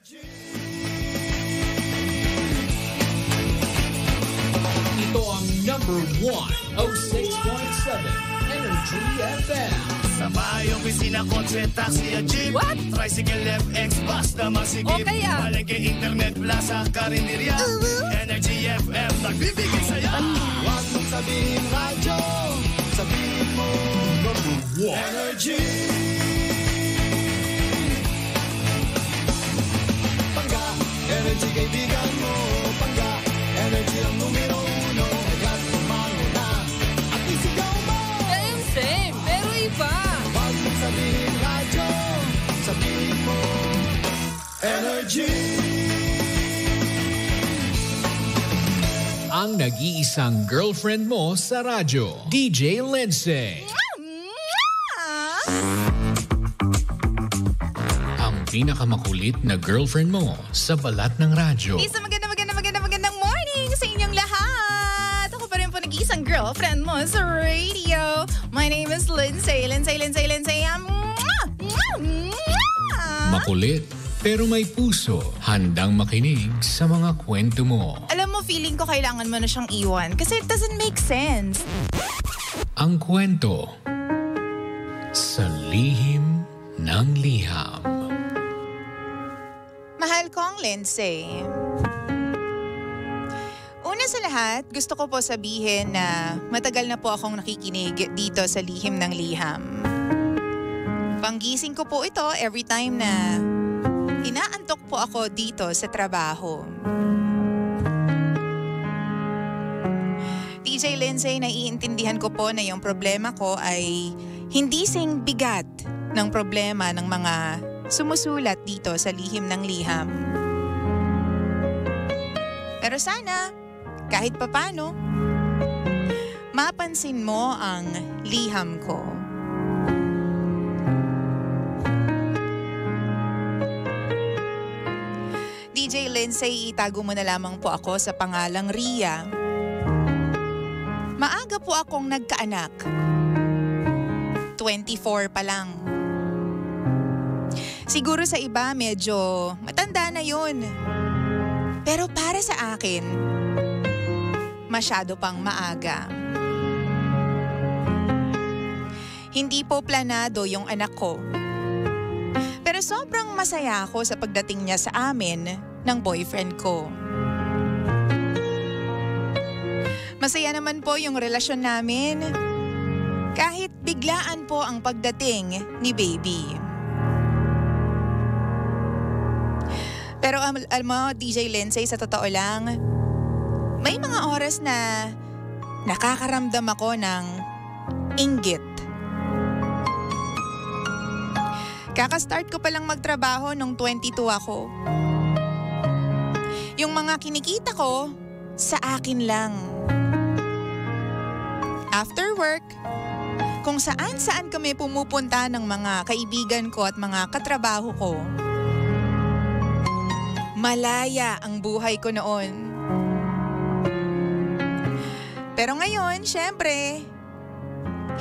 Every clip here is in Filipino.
Ito ang number 106.7 Energy FM. Sa bahay, opisina, kotse, taxi at jeep. What? Tricycle, FX, bus na masigip. Okay, ah. Palengke, internet, plaza, karinderya. Energy FM, nagbibigay saya. Huwag mong sabihin radyo, sabihin mo Number 1. Energy. Pangga, energy kaibigan mo. Pangga, energy ang numero 1. Agad pumango na at isigaw mo. Same, pero iba. Huwag mong sabihin radyo, sabihin mo Energy. Ang nag-iisang girlfriend mo sa radyo, DJ Lindsay. Ang pinakamakulit na girlfriend mo sa balat ng radyo. Isang magandang morning sa inyong lahat. Ako pa rin po nag-iisang girlfriend mo sa radio. My name is Lindsay. Makulit, pero may puso. Handang makinig sa mga kwento mo. Alam mo, feeling ko kailangan mo na siyang iwan kasi it doesn't make sense. Ang kwento sa lihim ng liham. Mahal kong Lindsay. Una sa lahat, gusto ko po sabihin na matagal na po akong nakikinig dito sa Lihim ng Liham. Panggising ko po ito every time na inaantok po ako dito sa trabaho. DJ Lindsay, naiintindihan ko po na yung problema ko ay hindi sing bigat ng problema ng mga sumusulat dito sa Lihim ng Liham. Pero sana, kahit papano, mapansin mo ang liham ko. DJ Lindsay, itago mo na lamang po ako sa pangalang Ria. Maaga po akong nagkaanak. 24 pa lang. Siguro sa iba medyo matanda na yun. Pero para sa akin, masyado pang maaga. Hindi po planado yung anak ko. Pero sobrang masaya ako sa pagdating niya sa amin ng boyfriend ko. Masaya naman po yung relasyon namin. Kahit biglaan po ang pagdating ni baby. Pero alam mo, DJ Lindsay, sa totoo lang, may mga oras na nakakaramdam ako ng inggit. Kaka-start ko palang magtrabaho nung 22 ako. Yung mga kinikita ko, sa akin lang. After work, kung saan-saan kami pumupunta ng mga kaibigan ko at mga katrabaho ko, malaya ang buhay ko noon. Pero ngayon, syempre,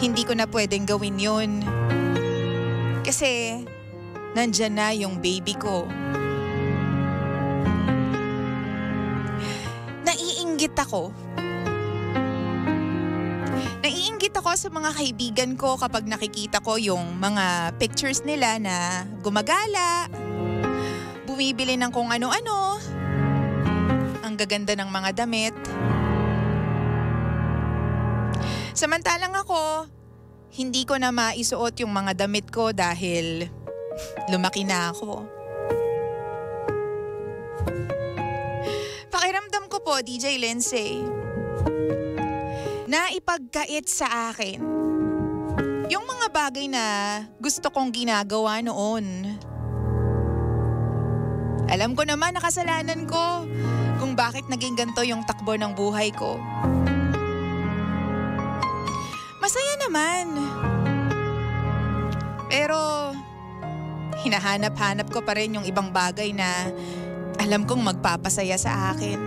hindi ko na pwedeng gawin yun. Kasi, nandyan na yung baby ko. Naiinggit ako. Naiinggit ako sa mga kaibigan ko kapag nakikita ko yung mga pictures nila na gumagala, bumibili ng kung ano-ano, ang gaganda ng mga damit. Samantalang ako, hindi ko na maisuot yung mga damit ko dahil lumaki na ako. Pakiramdam ko po, DJ Lindsay, na ipagkait sa akin yung mga bagay na gusto kong ginagawa noon. Alam ko naman na kasalanan ko kung bakit naging ganito yung takbo ng buhay ko. Masaya naman. Pero hinahanap-hanap ko pa rin yung ibang bagay na alam kong magpapasaya sa akin.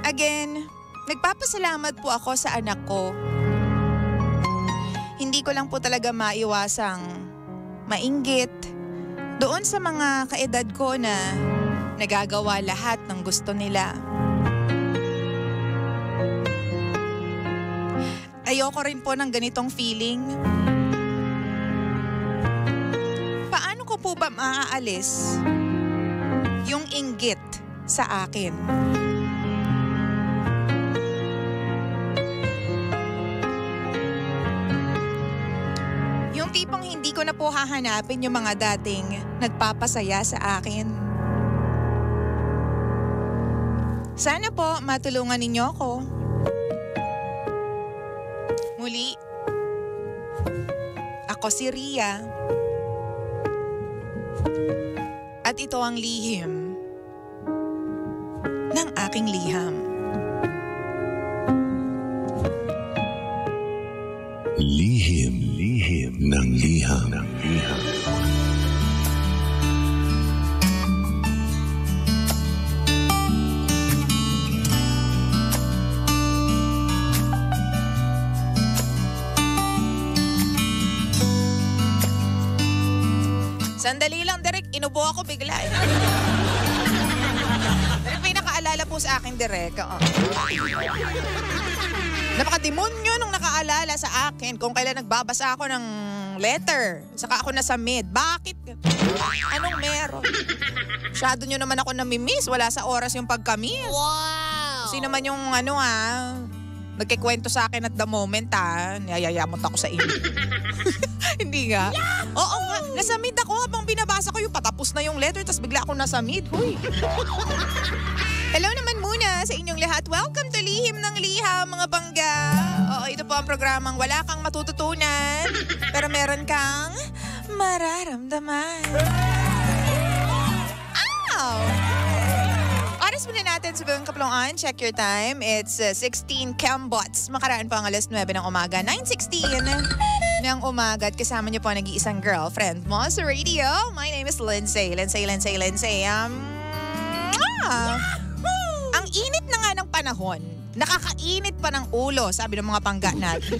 Again, nagpapasalamat po ako sa anak ko. Hindi ko lang po talaga maiwasang mainggit doon sa mga kaedad ko na nagagawa lahat ng gusto nila. Ayoko rin po ng ganitong feeling. Paano ko po ba maaalis yung inggit sa akin? Yung tipong hindi ko na po hahanapin yung mga dating nagpapasaya sa akin. Sana po matulungan ninyo ako. Muli, ako si Ria. At ito ang lihim ng aking liham. Lihim ng liham. Sandali lang, Derek. Inubo ako bigla. Derek, may nakaalala po sa akin, Derek. Napakademonyo nung nakaalala sa akin kung kailan nagbabasa ako ng letter. Saka ako nasa mid. Bakit? Anong meron? Masyado nyo naman ako namimiss. Wala sa oras yung pagkamiss. Wow! Kasi naman yung nagkikwento sa akin at the moment niyayayamot ako sa inyo. Hindi nga? Yeah! Oo nga. Nasa mid ako habang binabasa ko yung patapos na yung letter tapos bigla ako nasa mid. Huy. Hello naman muna sa inyong lahat. Welcome to Lihim ng Liham, mga bangga. Oo, ito po ang programang wala kang matututunan pero meron kang mararamdaman. Ow! Oras muna natin sa buong kaplongan. Check your time. It's 16 Cambots. Makaraan pa ang alas 9 ng umaga. 9:16 ng umaga at kasama niyo po ang nag-iisang girlfriend mo sa radio. My name is Lindsay. Ang init na nga ng panahon. Nakakainit pa ng ulo, sabi ng mga pangga natin.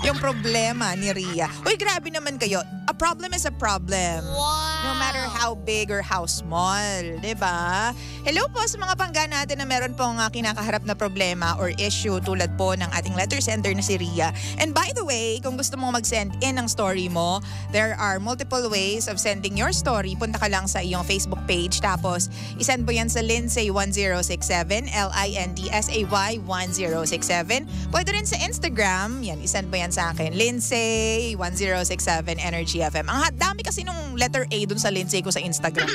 Yung problema ni Ria. Uy, grabe naman kayo. A problem is a problem. Wow. No matter how big or how small. Diba? Hello po sa mga pangga natin na meron pong kinakaharap na problema or issue tulad po ng ating letter sender na si Ria. And by the way, kung gusto mong mag-send in ang story mo, there are multiple ways of sending your story. Punta ka lang sa iyong Facebook page. Tapos, isend mo yan sa Lindsay1067, Lindsay 1067. Pwede rin sa Instagram. Yan, isend mo yan sa akin. Lindsay1067 Energy FM. Ang dami kasi nung letter A dun sa Lindsay ko sa Instagram.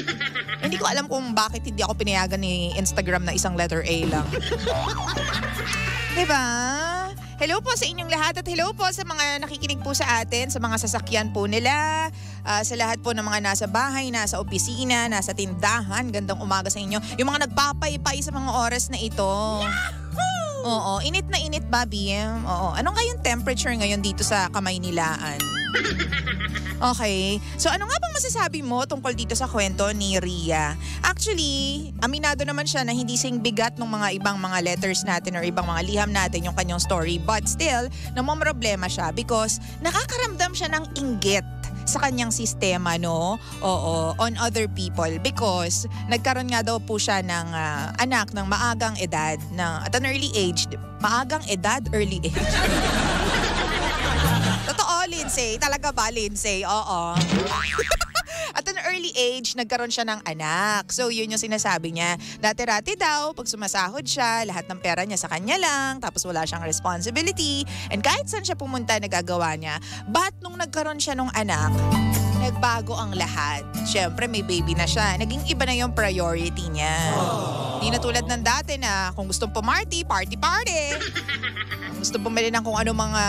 Hindi ko alam kung bakit hindi ako pinayagan ni Instagram na isang letter A lang. Diba? Hello po sa inyong lahat at hello po sa mga nakikinig po sa atin, sa mga sasakyan po nila, sa lahat po ng mga nasa bahay, nasa opisina, nasa tindahan. Gandang umaga sa inyo. Yung mga nagpapaypay sa mga oras na ito. Oo, init na init ba, BM? Oo. Ano nga yung temperature ngayon dito sa Kamaynilaan? Okay. So ano nga bang masasabi mo tungkol dito sa kwento ni Ria? Actually, aminado naman siya na hindi sing bigat ng mga ibang mga letters natin or ibang mga liham natin yung kanyang story. But still, namomroblema siya because nakakaramdam siya ng inggit sa kanyang sistema, no? Oo, on other people because nagkaroon nga daw po siya ng anak ng maagang edad, at an early age. Maagang edad, early age. Totoo, Lindsay. Talaga ba, Lindsay? Oo. At an early age, nagkaroon siya ng anak. So, yun yung sinasabi niya. Dati-rati daw, pag sumasahod siya, lahat ng pera niya sa kanya lang, tapos wala siyang responsibility. And kahit saan siya pumunta, nagagawa niya. But nung nagkaroon siya ng anak, nagbago ang lahat. Siyempre, may baby na siya. Naging iba na yung priority niya. Hindi na tulad ng dati na kung gustong pumarty, party-party. Gusto bumili ng kung ano mga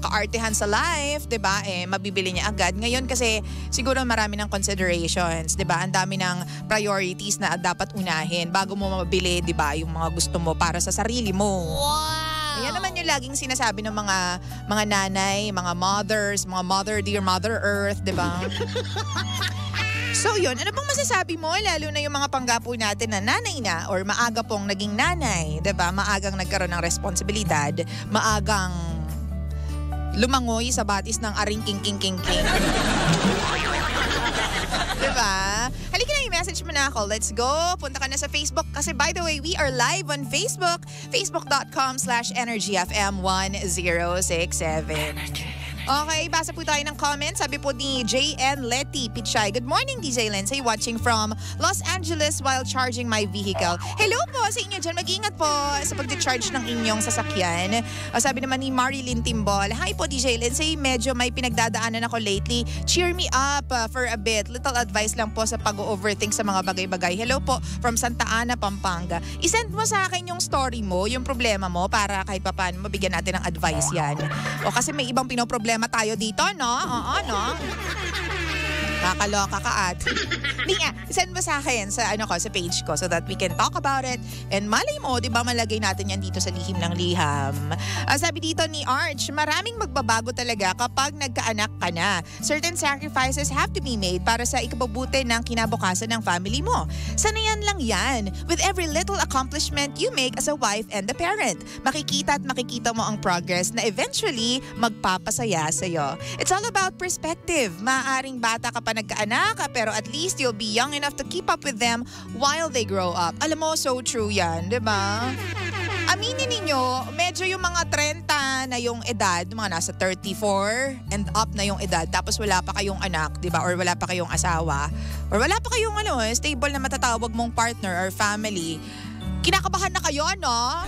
kaartehan sa life, 'di ba? Mabibili niya agad. Ngayon kasi siguro marami ng considerations, 'di ba? Ang dami ng priorities na dapat unahin bago mo mabili, 'di ba? Yung mga gusto mo para sa sarili mo. Wow. Yan naman yung laging sinasabi ng mga nanay, mga mothers, mga mother, dear Mother Earth, 'di ba? So yun, ano pong masasabi mo lalo na yung mga panggapo natin na nanay na or maaga pong naging nanay, 'di ba? Maagang nagkaroon ng responsibilidad, maagang lumangoy sa batis ng aring king. Diba? Halika na, i-message mo na ako. Let's go. Punta ka na sa Facebook. Kasi by the way, we are live on Facebook. Facebook.com/EnergyFM1067. Okay, basa po tayo ng comments. Sabi po ni JN Letty Pichay. Good morning, DJ Lindsay. Watching from Los Angeles while charging my vehicle. Hello po sa inyo dyan. Mag-ingat po sa pag-charge ng inyong sasakyan. Sabi naman ni Marilyn Timbol. Hi po, DJ Lindsay. Medyo may pinagdadaanan ako lately. Cheer me up for a bit. Little advice lang po sa pag-overthink sa mga bagay-bagay. Hello po from Santa Ana, Pampanga. I-send mo sa akin yung story mo, yung problema mo, para kahit pa paano mabigyan natin ng advice yan. O kasi may ibang pinoproblema tayo dito, no? Oo, no? Kakaloka ka at. Hindi nga, send mo sa akin sa page ko so that we can talk about it. And malay mo, di ba, malagay natin yan dito sa Lihim ng Liham. Sabi dito ni Arch, maraming magbabago talaga kapag nagkaanak ka na. Certain sacrifices have to be made para sa ikabubuti ng kinabukasan ng family mo. Sanayan lang yan. With every little accomplishment you make as a wife and a parent, makikita at makikita mo ang progress na eventually magpapasaya sa'yo. It's all about perspective. Maaring bata ka pa nagkaanak, pero at least you'll be young enough to keep up with them while they grow up. Alam mo, so true yan, di ba? Aminin ninyo, medyo yung mga 30 na yung edad, mga nasa 34 and up na yung edad, tapos wala pa kayong anak, di ba? Or wala pa kayong asawa, or wala pa kayong stable na matatawag mong partner or family. Kinakabahan na kayo, no?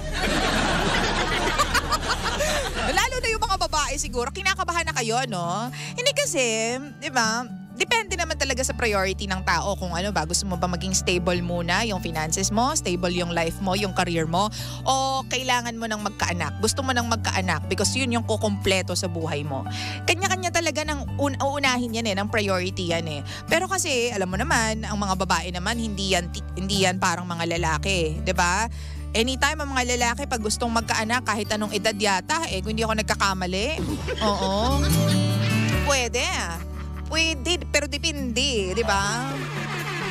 Lalo na yung mga babae siguro, kinakabahan na kayo, no? Hindi kasi, di ba, depende naman talaga sa priority ng tao kung ano ba, gusto mo ba maging stable muna yung finances mo, stable yung life mo, yung career mo, o kailangan mo nang magkaanak. Gusto mo nang magkaanak because yun yung kukumpleto sa buhay mo. Kanya-kanya talaga ng uunahin yan ng priority yan eh. Pero kasi, alam mo naman, ang mga babae naman, hindi yan parang mga lalaki, 'di ba? Anytime ang mga lalaki pag gustong magkaanak kahit anong edad yata, kung hindi ako nagkakamali. Oo. Pwede. Pwede, pero depende, di ba?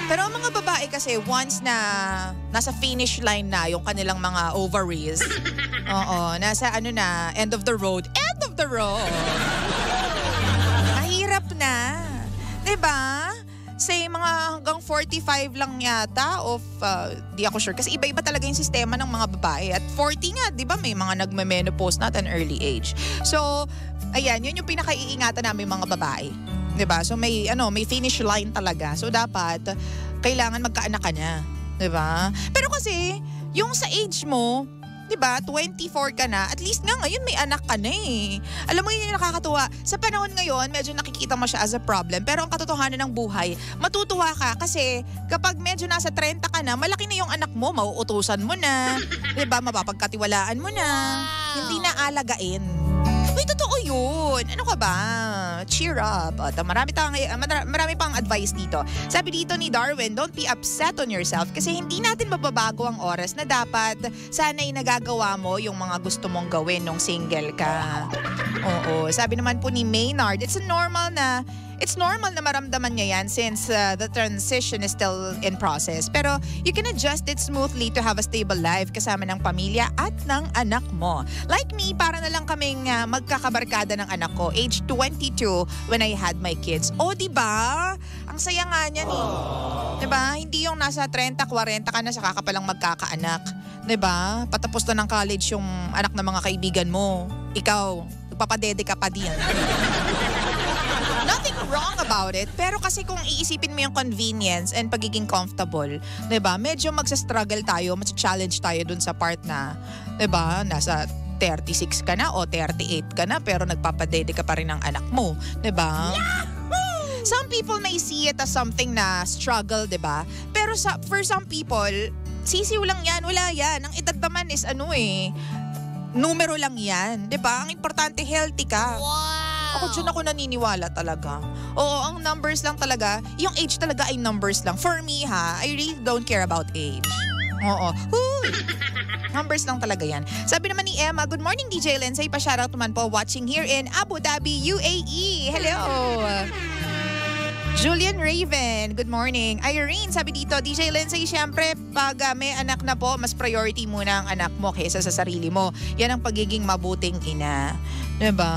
Pero ang mga babae kasi once na nasa finish line na yung kanilang mga ovaries, nasa end of the road. End of the road! Mahirap na. Di ba? Say mga hanggang 45 lang yata di ako sure. Kasi iba-iba talaga yung sistema ng mga babae. At 40 nga, di ba, may mga nagme-menopause na at an early age. So, ayan, yun yung pinaka-iingatan namin mga babae. Diba? So may finish line talaga. So dapat kailangan magkaanak ka na, 'di ba? Pero kasi yung sa age mo, 'di ba, 24 ka na, at least nga ngayon may anak ka na eh. Alam mo yun yung nakakatuwa. Sa panahon ngayon, medyo nakikita mo siya as a problem, pero ang katotohanan ng buhay, matutuwa ka kasi kapag medyo nasa 30 ka na, malaki na yung anak mo, mauutusan mo na, 'di ba? Mapapagkatiwalaan mo na. Wow. Hindi na alagain. Uy, totoo yun. Ano ka ba? Cheer up. Marami pang advice dito. Sabi dito ni Darwin, don't be upset on yourself kasi hindi natin mababago ang oras na dapat sana'y nagagawa mo yung mga gusto mong gawin nung single ka. Oo. Sabi naman po ni Maynard, it's normal na maramdaman niya yan since the transition is still in process. Pero you can adjust it smoothly to have a stable life kasama ng pamilya at ng anak mo. Like me, para na lang kaming magkakabarkada ng anak ko, age 22 when I had my kids. O, diba? Ang saya nga niyan eh. Diba? Hindi yung nasa 30, 40 ka na saka ka palang magkakaanak. Diba? Patapos na ng college yung anak ng mga kaibigan mo. Ikaw, papadede ka pa din. Nothing wrong about it. Pero kasi kung iisipin mo yung convenience and pagiging comfortable, 'di ba? Medyo magsa-struggle tayo, magsa-challenge tayo dun sa part na, 'di ba? Nasa 36 ka na o 38 ka na pero nagpapadede ka pa rin ng anak mo, 'di ba? Some people may see it as something na struggle, 'di ba? Pero for some people, sisiw lang 'yan, wala 'yan. Ang edad naman is numero lang 'yan, 'di ba? Ang importante healthy ka. Wow. Ako naniniwala talaga. Oo, ang numbers lang talaga. Yung age talaga ay numbers lang. For me I really don't care about age. Oo. Numbers lang talaga yan. Sabi naman ni Emma, good morning DJ Lindsay. Pa-shoutout naman po watching here in Abu Dhabi, UAE. Hello! Julian Raven, good morning. Irene, sabi dito, DJ Lindsay, syempre, pag may anak na po, mas priority muna ang anak mo kaysa sa sarili mo. Yan ang pagiging mabuting ina. Diba?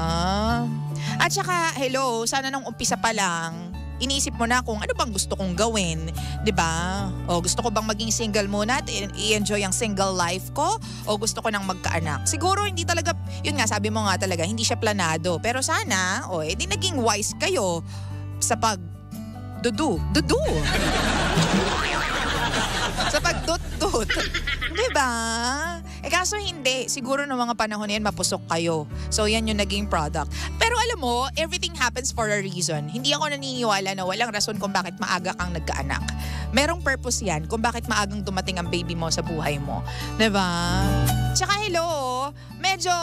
At saka, hello, sana nung umpisa pa lang, iniisip mo na kung ano bang gusto kong gawin, 'di ba? O gusto ko bang maging single muna at i-enjoy ang single life ko o gusto ko nang magkaanak? Siguro hindi talaga, yun nga sabi mo nga talaga, hindi siya planado. Pero sana, edi naging wise kayo sa dudu. Sa pagdut-dut. Diba? Kaso hindi. Siguro ng mga panahon yan, mapusok kayo. So yan yung naging product. Pero alam mo, everything happens for a reason. Hindi ako naniniwala na walang rason kung bakit maaga kang nagkaanak. Merong purpose yan kung bakit maagang dumating ang baby mo sa buhay mo. Diba? Tsaka hello, medyo,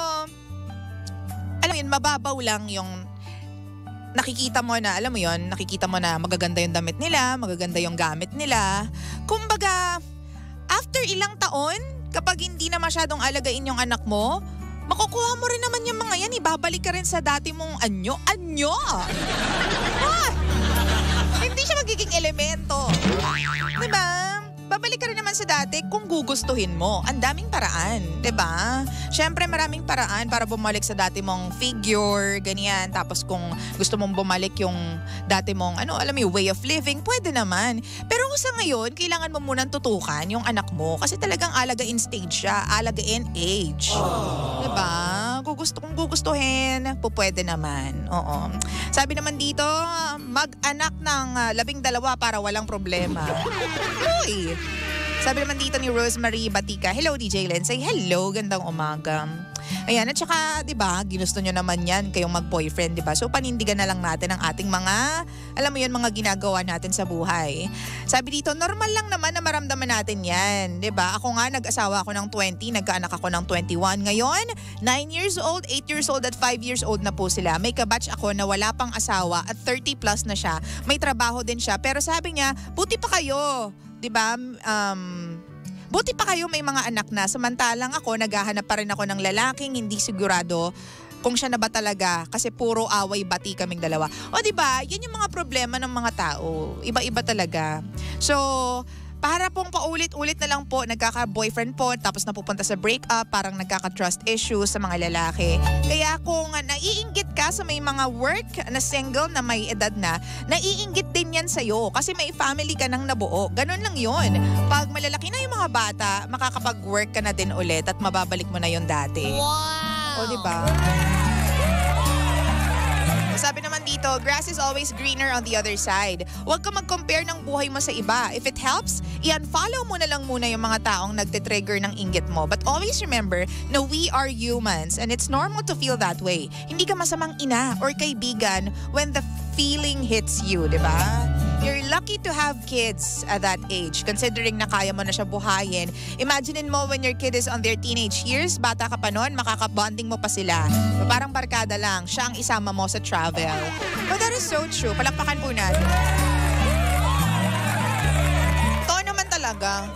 alam mo yun, mababaw lang yung nakikita mo na, alam mo yon, nakikita mo na magaganda yung damit nila, magaganda yung gamit nila. Kumbaga, after ilang taon, kapag hindi na masyadong alagain yung anak mo, makukuha mo rin naman yung mga yan. Ibabalik ka rin sa dati mong anyo. Ah! Hindi siya magiging elemento. Diba? Babalik ka rin naman sa dati kung gugustuhin mo. Ang daming paraan, 'di ba? Syempre maraming paraan para bumalik sa dati mong figure, ganyan. Tapos kung gusto mong bumalik yung dati mong alam mo, way of living, pwede naman. Pero sa ngayon, kailangan mo munang tutukan yung anak mo kasi talagang alagain stage siya, alagain age. 'Di ba? Kung gugustuhin, pwede naman. Oo. Sabi naman dito, mag-anak ng 12 para walang problema. Uy! Sabi naman dito ni Rosemary Batika, hello DJ Lensay, hello, gandang umaga. Ayan, at saka, di ba, ginusto nyo naman yan, kayong mag-boyfriend, di ba? So, panindigan na lang natin ang ating mga, alam mo yun, mga ginagawa natin sa buhay. Sabi dito, normal lang naman na maramdaman natin yan, di ba? Ako nga, nag-asawa ako ng 20, nagkaanak ako ng 21. Ngayon, 9 years old, 8 years old, at 5 years old na po sila. May kabatch ako na wala pang asawa at 30 plus na siya. May trabaho din siya, pero sabi niya, buti pa kayo. Diba? Buti pa kayo may mga anak na. Samantalang ako, naghahanap pa rin ako ng lalaking hindi sigurado kung siya na ba talaga kasi puro away bati kaming dalawa. O diba? Yan yung mga problema ng mga tao. Iba-iba talaga. So, para pong paulit-ulit na lang po, nagkaka-boyfriend po, tapos napupunta sa breakup, parang nagkaka-trust issues sa mga lalaki. Kaya kung naiinggit ka sa may mga work na single na may edad na, naiinggit din yan sa'yo kasi may family ka nang nabuo. Ganun lang yun. Pag malalaki na yung mga bata, makakapag-work ka na din ulit at mababalik mo na yung dati. Wow! O diba? Sabi naman dito, grass is always greener on the other side. Huwag ka mag-compare ng buhay mo sa iba. If it helps, i-unfollow mo na lang muna yung mga taong nagtitrigger ng inggit mo. But always remember na we are humans and it's normal to feel that way. Hindi ka masamang ina or kaibigan when the feeling hits you, di ba? You're lucky to have kids at that age, considering na kaya mo na siya buhayin. Imaginein mo when your kid is on their teenage years, bata ka pa noon, makakabonding mo pa sila. Parang barkada lang, siya ang isama mo sa travel. But that is so true. Palakpakan po natin. Totoo naman talaga.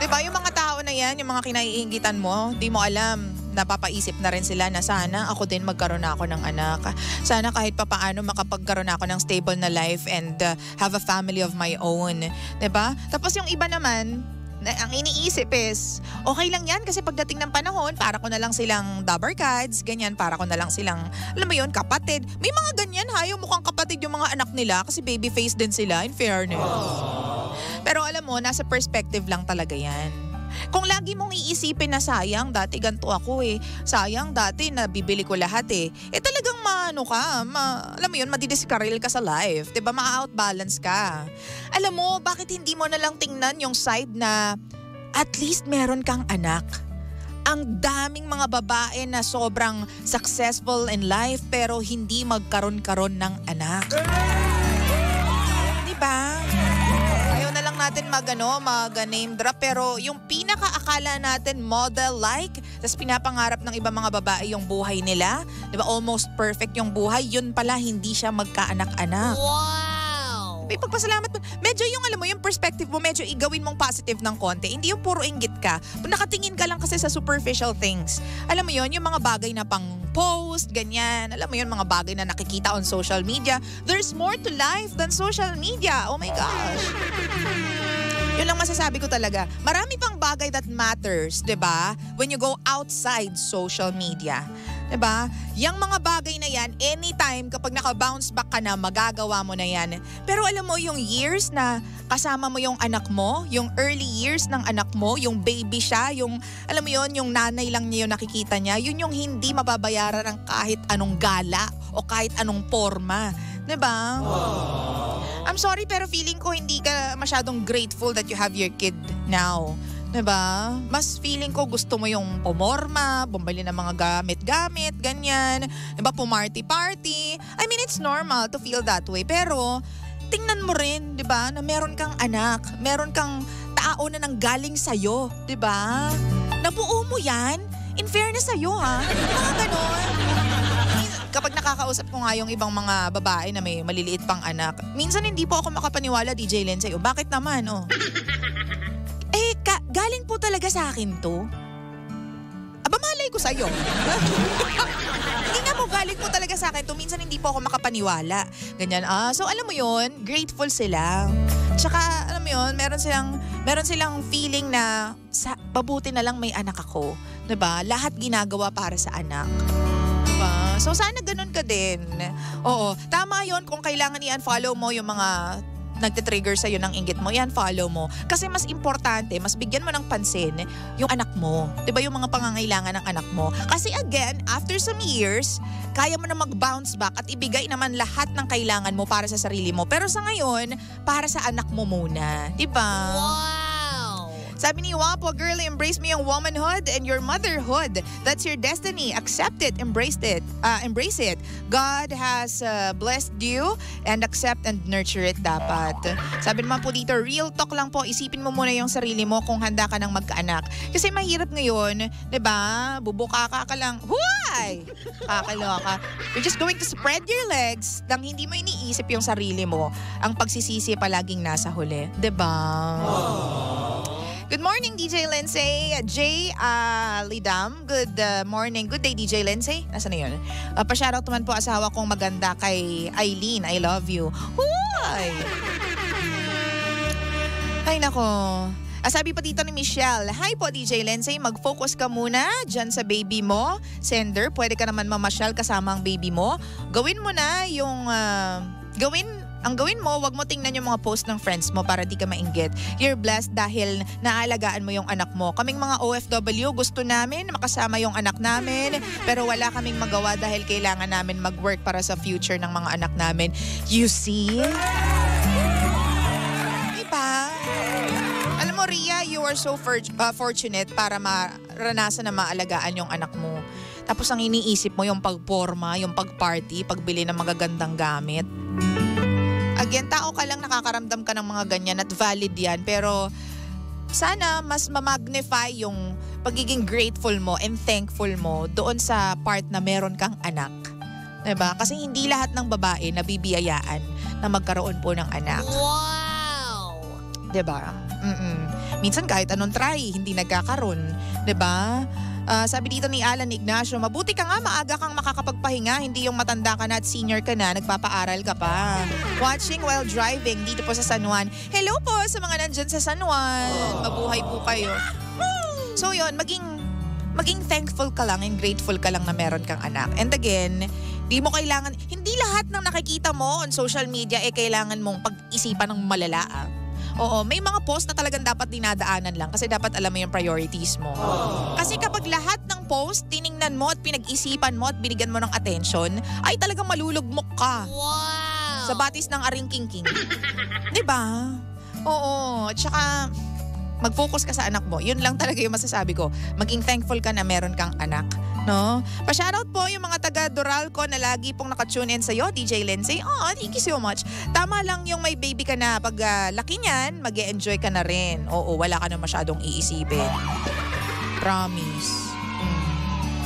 Diba, yung mga tao na yan, yung mga kinaiingitan mo, di mo alam, napapaisip na rin sila na sana ako din magkaroon ako ng anak. Sana kahit papaano makapagkaroon ako ng stable na life and have a family of my own. Diba? Tapos yung iba naman, ang iniisip is, okay lang yan kasi pagdating ng panahon, para ko na lang silang dabber cards, ganyan, para ko na lang silang, alam mo yun, kapatid. May mga ganyan ha, yung mukhang kapatid yung mga anak nila kasi baby face din sila, in fairness. Pero alam mo, nasa perspective lang talaga yan. Kung lagi mong iisipin na sayang, dati ganito ako sayang dati nabibili ko lahat talagang alam mo yun, madidiskaril ka sa life, diba, ma-outbalance ka. Alam mo, bakit hindi mo na lang tingnan yung side na at least meron kang anak? Ang daming mga babae na sobrang successful in life pero hindi magkaroon-karoon ng anak. Diba? Natin mag-name drop pero yung pinaka-akala natin model-like, tas pinapangarap ng iba mga babae yung buhay nila, diba, almost perfect yung buhay, yun pala hindi siya magkaanak-anak. Wow! May pagpasalamat mo. Medyo yung alam mo, yung perspective mo, medyo igawin mong positive ng konti. Hindi yung puro inggit ka. Nakatingin ka lang kasi sa superficial things. Alam mo yun, yung mga bagay na pang post, ganyan. Alam mo yun, mga bagay na nakikita on social media. There's more to life than social media. Oh my gosh. Yun lang masasabi ko talaga. Marami pang bagay that matters, 'di ba? When you go outside social media. 'Di ba? Yang mga bagay na yan, anytime kapag naka-bounce back ka na, magagawa mo na yan. Pero alam mo, yung years na kasama mo yung anak mo, yung early years ng anak mo, yung baby siya, yung, alam mo yun, yung nanay lang niya yung nakikita niya, yun yung hindi mababayaran ng kahit anong gala o kahit anong forma. 'Di ba? I'm sorry pero feeling ko hindi ka masyadong grateful that you have your kid now. 'Di ba? Mas feeling ko gusto mo yung pumorma, bumili ng mga gamit-gamit, ganyan. 'Di ba? Pumarty-party. I mean, it's normal to feel that way. Pero tingnan mo rin, 'di ba, na meron kang anak, meron kang tao na nanggaling sa'yo, 'di ba? Nabuo mo 'yan. In fairness sa'yo, ha? Mga ganon. Kapag nakakausap ko nga yung ibang mga babae na may maliliit pang anak, minsan hindi po ako makapaniwala, DJ Lensay. Bakit naman, galing po talaga sa akin to. Aba, malay ko sa'yo. Hindi nga po, galing po talaga sa akin to. Minsan hindi po ako makapaniwala. Ganyan, so alam mo yun, grateful sila. Tsaka, alam mo yun, meron silang feeling na pabuti na lang may anak ako. Diba? Lahat ginagawa para sa anak. Diba? So sana ganun ka din. Oo, tama yun kung kailangan i-unfollow mo yung mga nagtitrigger sa'yo ng inggit mo, yan follow mo. Kasi mas importante, mas bigyan mo ng pansin yung anak mo. Diba yung mga pangangailangan ng anak mo? Kasi again, after some years, kaya mo na mag-bounce back at ibigay naman lahat ng kailangan mo para sa sarili mo. Pero sa ngayon, para sa anak mo muna. Diba? Wow! Sabi ni Wapo, girl, embrace mo yung womanhood and your motherhood. That's your destiny. Accept it. Embrace it. Embrace it. God has blessed you and accept and nurture it dapat. Sabi naman po dito, real talk lang po. Isipin mo muna yung sarili mo kung handa ka ng magkaanak. Kasi mahirap ngayon, 'di ba? Bubukaka ka lang. Huway! Kakaloka. You're just going to spread your legs nang hindi mo iniisip yung sarili mo. Ang pagsisisi palaging nasa huli. 'Di ba? Good morning, DJ Lensay. Jay Lidam, good morning. Good day, DJ Lensay. Nasaan na yun? Pa-shoutout naman po asawa kong maganda kay Eileen. I love you. Huway! Ay, nako. Sabi pa dito ni Michelle, hi po DJ Lensay, mag-focus ka muna dyan sa baby mo. Sender, pwede ka naman mamasyal kasama ang baby mo. Gawin mo na yung... Ang gawin mo, wag mo tingnan yung mga post ng friends mo para di ka mainggit. You're blessed dahil naalagaan mo yung anak mo. Kaming mga OFW, gusto namin makasama yung anak namin, pero wala kaming magawa dahil kailangan namin mag-work para sa future ng mga anak namin. You see? Diba? Alam mo, Ria, you are so fortunate para maranasan na maalagaan yung anak mo. Tapos ang iniisip mo yung pagporma, yung pagparty, pagbili ng magagandang gamit. Again, tao ka lang, nakakaramdam ka ng mga ganyan at valid yan. Pero sana mas ma-magnify yung pagiging grateful mo and thankful mo doon sa part na meron kang anak. Diba? Kasi hindi lahat ng babae nabibiyayaan na magkaroon po ng anak. Wow! Diba? Minsan kahit anong try, hindi nagkakaroon. Diba? Sabi dito ni Alan Ignacio, mabuti ka nga, maaga kang makakapagpahinga, hindi yung matanda ka na at senior ka na, nagpapaaral ka pa. Watching while driving dito po sa San Juan. Hello po sa mga nandyan sa San Juan. Mabuhay po kayo. So yun, maging thankful ka lang and grateful ka lang na meron kang anak. And again, hindi lahat ng nakikita mo on social media kailangan mong pag-isipan ng malala. Oo, may mga post na talagang dapat dinadaanan lang kasi dapat alam mo yung priorities mo. Kasi kapag lahat ng post, tiningnan mo at pinag-isipan mo at binigyan mo ng attention, ay talagang malulugmok ka. Wow! Sa batis ng aring king-king. Diba? Oo, tsaka mag-focus ka sa anak mo. Yun lang talaga yung masasabi ko. Maging thankful ka na meron kang anak. No? Pa-shoutout po yung mga taga-Doralco na lagi pong nakatune in sa'yo, DJ Lensay. Oh, thank you so much. Tama lang yung may baby ka na. Pag laki niyan, mag-e-enjoy ka na rin. Oo, wala ka na masyadong iisipin. Promise.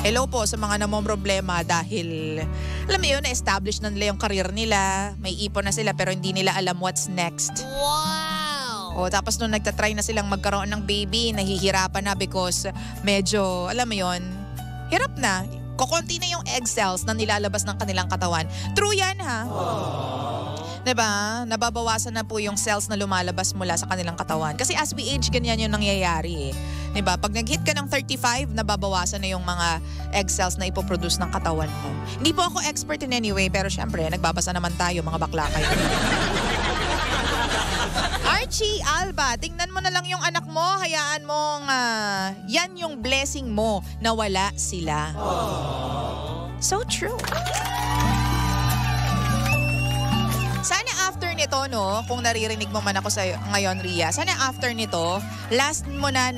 Hello po sa mga namomroblema dahil, alam mo yun, na-establish na nila yung career nila. May ipon na sila pero hindi nila alam what's next. Wow! O, tapos nung nagtatry na silang magkaroon ng baby, nahihirapan na because medyo, alam mo yun, hirap na. Kukunti na yung egg cells na nilalabas ng kanilang katawan. True yan, ha? 'Diba? Nababawasan na po yung cells na lumalabas mula sa kanilang katawan. Kasi as we age, ganyan yung nangyayari eh. 'Diba? Pag nag-hit ka ng 35, nababawasan na yung mga egg cells na ipoproduce ng katawan mo. Hindi po ako expert in any way, pero syempre, nagbabasa naman tayo, mga bakla kayo. Archie Alba, tingnan mo na lang yung anak mo, hayaan mong yan yung blessing mo na wala sila. So true. Sana after nito, no, kung naririnig mo man ako sa ngayon, Ria, sana after nito, last mo na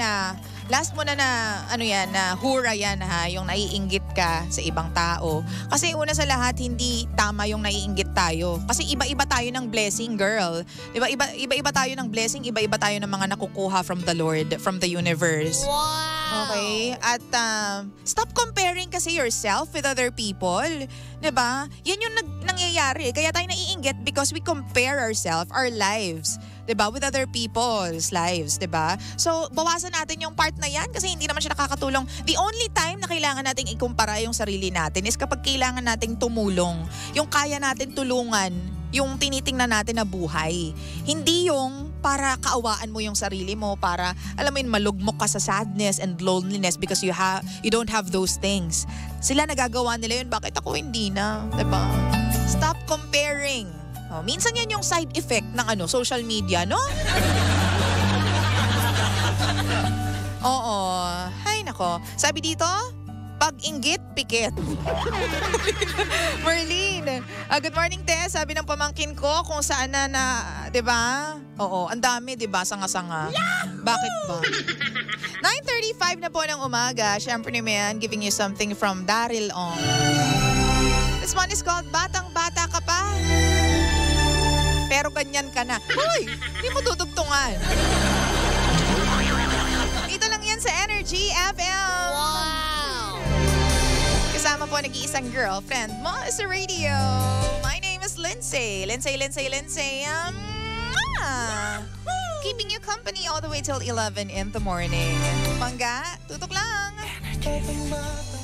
ano yan, na hura yan ha, yung naiinggit ka sa ibang tao. Kasi una sa lahat, hindi tama yung naiinggit tayo. Kasi iba-iba tayo ng blessing, girl. Diba? Iba-iba tayo ng blessing, iba-iba tayo ng mga nakukuha from the Lord, from the universe. Wow! Okay? At stop comparing kasi yourself with other people. Diba? Yan yung nangyayari. Kaya tayo naiinggit because we compare ourselves, our lives. 'Di ba, with other people's lives, 'di ba? So, bawasan natin yung part na 'yan kasi hindi naman siya nakakatulong. The only time na kailangan nating ikumpara yung sarili natin is kapag kailangan nating tumulong. Yung kaya natin tulungan, yung tinitingnan natin na buhay. Hindi yung para kaawaan mo yung sarili mo, para alam mo yun, malugmok ka sa sadness and loneliness because you don't have those things. Sila nagagawa nila yun, bakit ako hindi na? 'Di ba? Stop comparing. Oh, minsan yan yung side effect ng social media, no? Oo. Hay nako. Sabi dito, pag inggit, pikit. Merlene. Good morning, Tess. Sabi ng pamangkin ko kung saan na, 'di ba? Oo, ang dami, 'di ba? Sanga-sanga. Bakit ba? 9:35 na po ng umaga. Syempre naman, giving you something from Daryl Ong. This one is called Batang-Bata Ka Pa. Pero ganyan ka na. Hoy! Hindi mo tutugtungan. Dito lang yan sa Energy FM. Wow! Kasama po nag-iisang girlfriend mo sa radio. My name is Lindsay. Lindsay. Keeping you company all the way till 11 in the morning. Pangga, tutok lang. Batang-bata